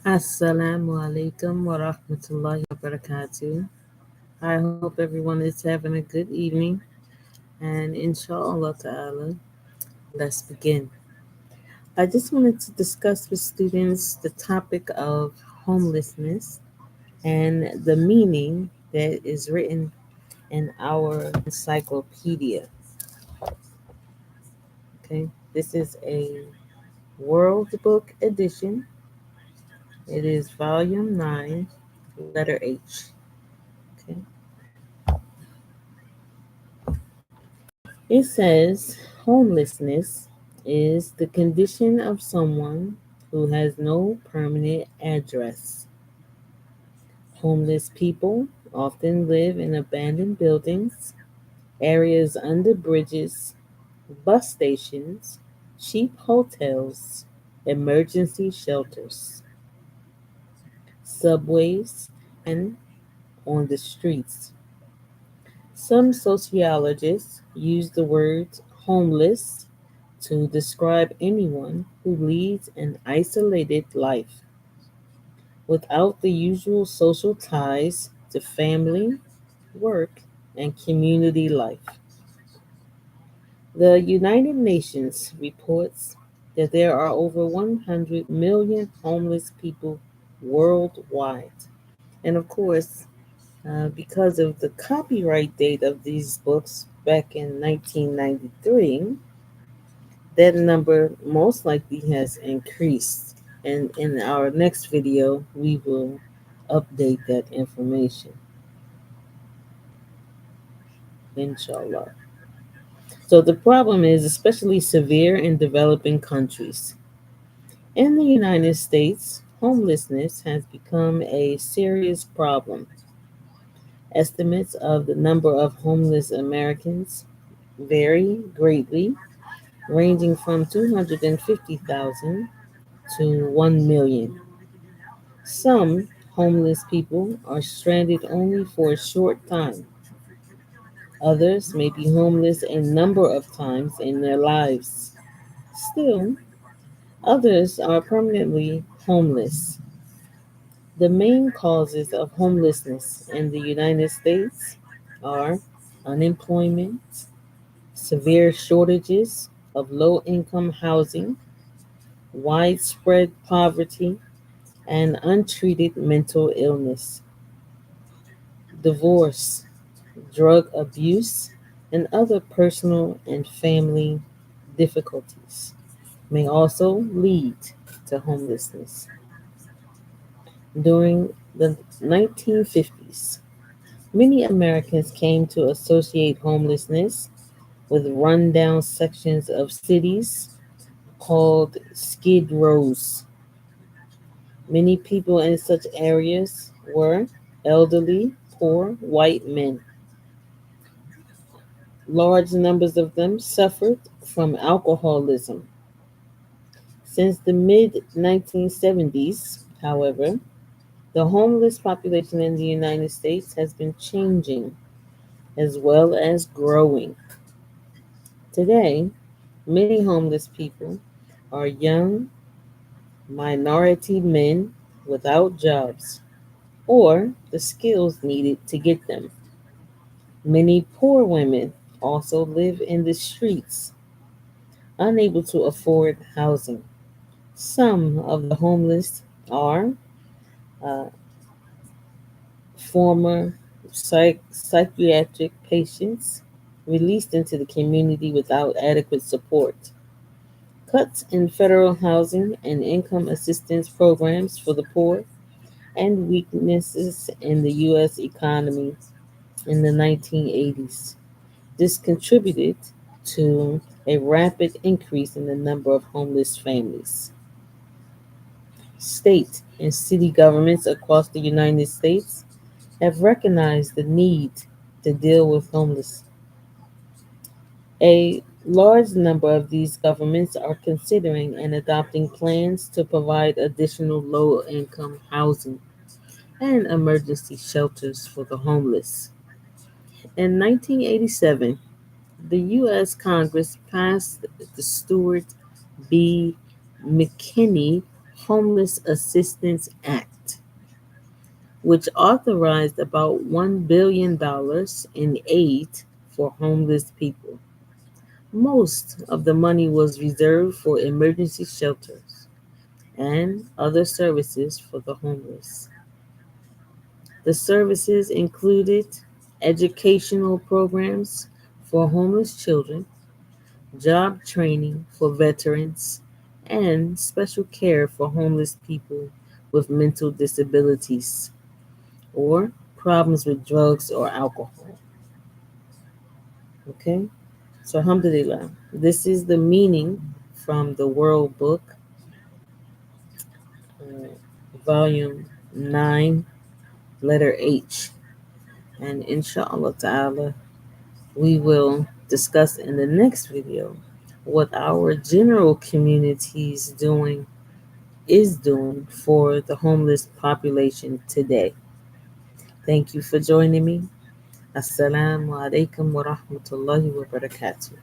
Assalamu alaikum wa rahmatullahi wa barakatuh. I hope everyone is having a good evening, and inshallah ta'ala, let's begin. I just wanted to discuss with students the topic of homelessness and the meaning that is written in our encyclopedia. Okay, this is a World Book edition. It is volume 9, letter H. Okay. It says homelessness is the condition of someone who has no permanent address. Homeless people often live in abandoned buildings, areas under bridges, bus stations, cheap hotels, emergency shelters, subways, and on the streets. Some sociologists use the word homeless to describe anyone who leads an isolated life without the usual social ties to family, work, and community life. The United Nations reports that there are over 100 million homeless people worldwide. And of course, because of the copyright date of these books back in 1993, that number most likely has increased. And in our next video, we will update that information, inshallah. So the problem is especially severe in developing countries. In the United States, homelessness has become a serious problem. Estimates of the number of homeless Americans vary greatly, ranging from 250,000 to 1 million. Some homeless people are stranded only for a short time. Others may be homeless a number of times in their lives. Still, others are permanently homeless. The main causes of homelessness in the United States are unemployment, severe shortages of low income housing, widespread poverty, and untreated mental illness. Divorce, drug abuse, and other personal and family difficulties may also lead to homelessness. During the 1950s, many Americans came to associate homelessness with rundown sections of cities called skid rows. Many people in such areas were elderly, poor white men. Large numbers of them suffered from alcoholism. Since the mid 1970s, however, the homeless population in the United States has been changing as well as growing. Today, many homeless people are young, minority men without jobs or the skills needed to get them. Many poor women also live in the streets, unable to afford housing. Some of the homeless are uh, former psychiatric patients released into the community without adequate support. Cuts in federal housing and income assistance programs for the poor, and weaknesses in the U.S. economy in the 1980s. This contributed to a rapid increase in the number of homeless families. State and city governments across the United States have recognized the need to deal with homelessness. A large number of these governments are considering and adopting plans to provide additional low income housing and emergency shelters for the homeless. In 1987, the U.S. Congress passed the Stuart B. McKinney Homeless Assistance Act, which authorized about $1 billion in aid for homeless people. Most of the money was reserved for emergency shelters and other services for the homeless. The services included educational programs for homeless children, job training for veterans, and special care for homeless people with mental disabilities or problems with drugs or alcohol. Okay? So, alhamdulillah, this is the meaning from the World Book, uh, Volume 9, letter H. And inshallah ta'ala, we will discuss in the next video what our general communities is doing for the homeless population today. Thank you for joining me. Assalamu alaikum wa rahmatullahi wa barakatuh.